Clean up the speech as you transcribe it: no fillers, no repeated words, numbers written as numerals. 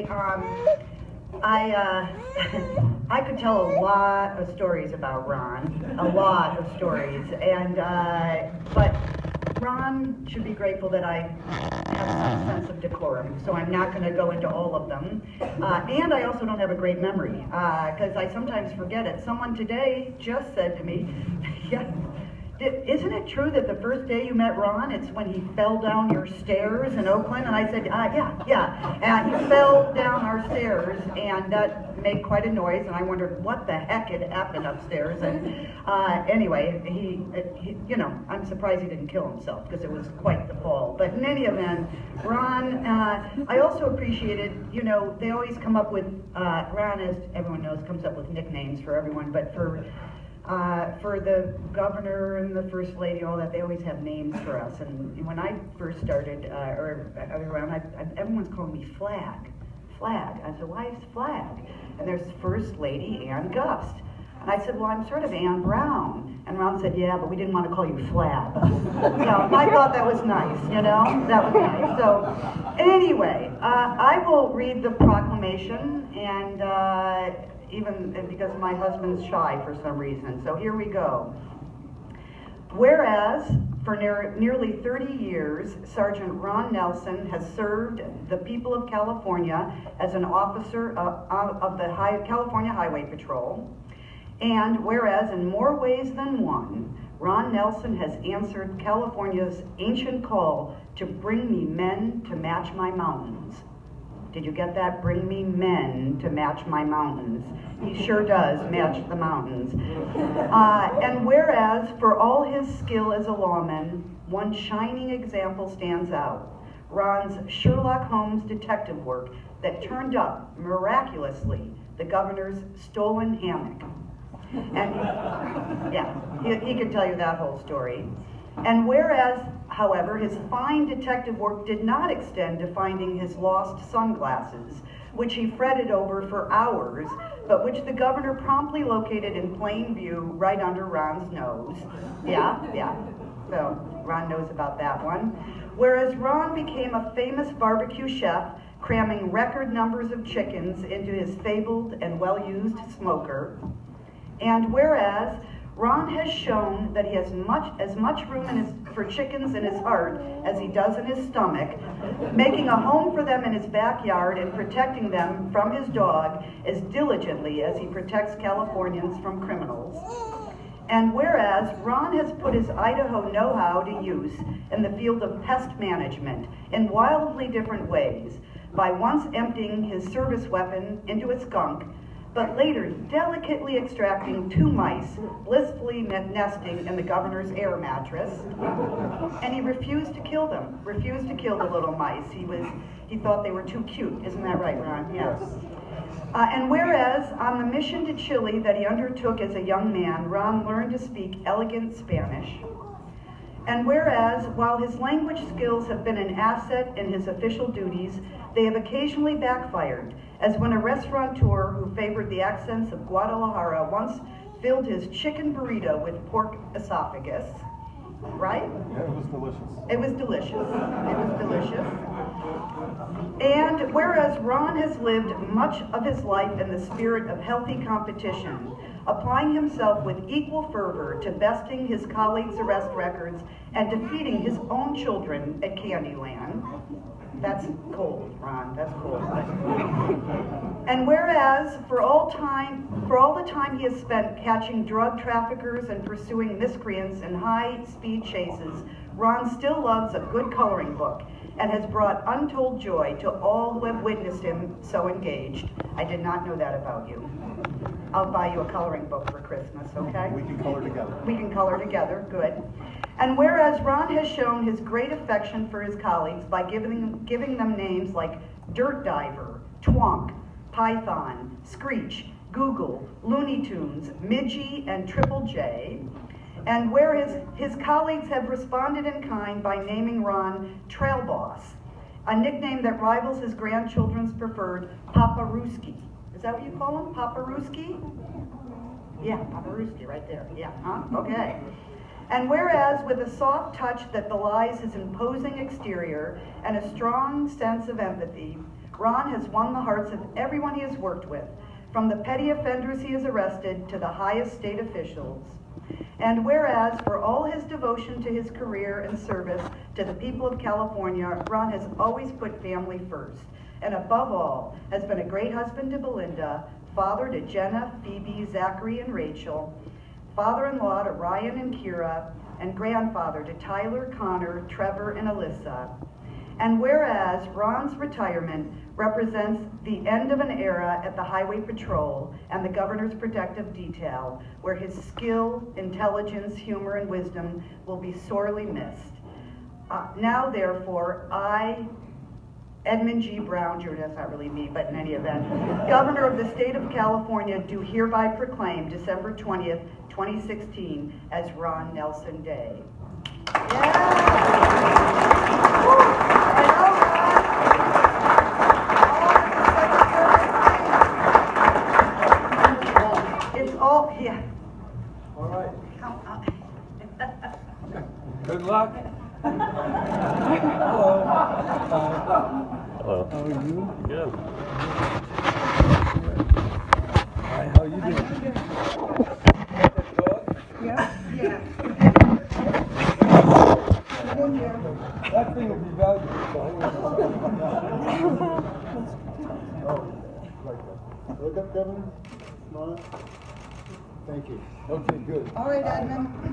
Okay, I could tell a lot of stories about Ron, a lot of stories, and but Ron should be grateful that I have some sense of decorum, so I'm not going to go into all of them. And I also don't have a great memory, because I sometimes forget it. Someone today just said to me, yeah, isn't it true that the first day you met Ron, it's when he fell down your stairs in Oakland? And I said, yeah. And he fell down our stairs, and that made quite a noise, and I wondered what the heck had happened upstairs. And anyway, he, you know, I'm surprised he didn't kill himself, because it was quite the fall. But in any event, Ron, I also appreciated, you know, they always come up with, Ron, as everyone knows, comes up with nicknames for everyone, but for the governor and the first lady, all that, they always have names for us. And when I first started, or around, everyone's calling me Flag. I said, why is Flag? And there's First Lady Ann Gust. And I said, well, I'm sort of Ann Brown. And Ron said, yeah, but we didn't want to call you Flab. So I thought that was nice, you know? That was nice. So anyway, I will read the proclamation, and even because my husband's shy for some reason. So here we go. Whereas, for nearly 30 years, Sergeant Ron Nelson has served the people of California as an officer of the California Highway Patrol. And whereas, in more ways than one, Ron Nelson has answered California's ancient call to bring me men to match my mountains. Did you get that? Bring me men to match my mountains. He sure does match the mountains. And whereas, for all his skill as a lawman, one shining example stands out. Ron's Sherlock Holmes detective work that turned up, miraculously, the governor's stolen hammock. And yeah, he could tell you that whole story. And whereas, however, his fine detective work did not extend to finding his lost sunglasses, which he fretted over for hours, but which the governor promptly located in plain view right under Ron's nose. Yeah. So Ron knows about that one. Whereas Ron became a famous barbecue chef, cramming record numbers of chickens into his fabled and well-used smoker. And whereas Ron has shown that he has as much room for chickens in his heart as he does in his stomach, making a home for them in his backyard and protecting them from his dog as diligently as he protects Californians from criminals. And whereas Ron has put his Idaho know-how to use in the field of pest management in wildly different ways, by once emptying his service weapon into a skunk, but later delicately extracting 2 mice blissfully nesting in the governor's air mattress, and he refused to kill them, refused to kill the little mice. He thought they were too cute. Isn't that right, Ron? Yes. And whereas on the mission to Chile that he undertook as a young man, Ron learned to speak elegant Spanish. And whereas, while his language skills have been an asset in his official duties, they have occasionally backfired, as when a restaurateur who favored the accents of Guadalajara once filled his chicken burrito with pork esophagus, right? Yeah, it was delicious. It was delicious. It was delicious. And whereas Ron has lived much of his life in the spirit of healthy competition, applying himself with equal fervor to besting his colleagues' arrest records and defeating his own children at Candyland. That's cold, Ron, that's cold. And whereas for all the time he has spent catching drug traffickers and pursuing miscreants in high-speed chases, Ron still loves a good coloring book and has brought untold joy to all who have witnessed him so engaged. I did not know that about you. I'll buy you a coloring book for Christmas, okay? We can color together. We can color together, good. And whereas Ron has shown his great affection for his colleagues by giving them names like Dirt Diver, Twonk, Python, Screech, Google, Looney Tunes, Midgie, and Triple J, and where his colleagues have responded in kind by naming Ron Trail Boss, a nickname that rivals his grandchildren's preferred Papa Rooski. Is that what you call him, Papa Rooski? Yeah, Papa Rooski right there, yeah, huh? Okay. And whereas with a soft touch that belies his imposing exterior and a strong sense of empathy, Ron has won the hearts of everyone he has worked with, from the petty offenders he has arrested to the highest state officials. And whereas for all his devotion to his career and service to the people of California, Ron has always put family first, and above all, has been a great husband to Belinda, father to Jenna, Phoebe, Zachary, and Rachel, father-in-law to Ryan and Kira, and grandfather to Tyler, Connor, Trevor, and Alyssa. And whereas Ron's retirement represents the end of an era at the Highway Patrol and the Governor's Protective Detail, where his skill, intelligence, humor, and wisdom will be sorely missed. Now, therefore, I, Edmund G. Brown, Jr., that's not really me, but in any event, Governor of the State of California, do hereby proclaim December 20th, 2016 as Ron Nelson Day. Yeah. All right. Good luck. Hello. Hello. How are you? Good. Hi, how are you doing? Yeah. That thing will be valuable. Look up, Kevin. Smile. Thank you. Okay, good. All right, Edmund.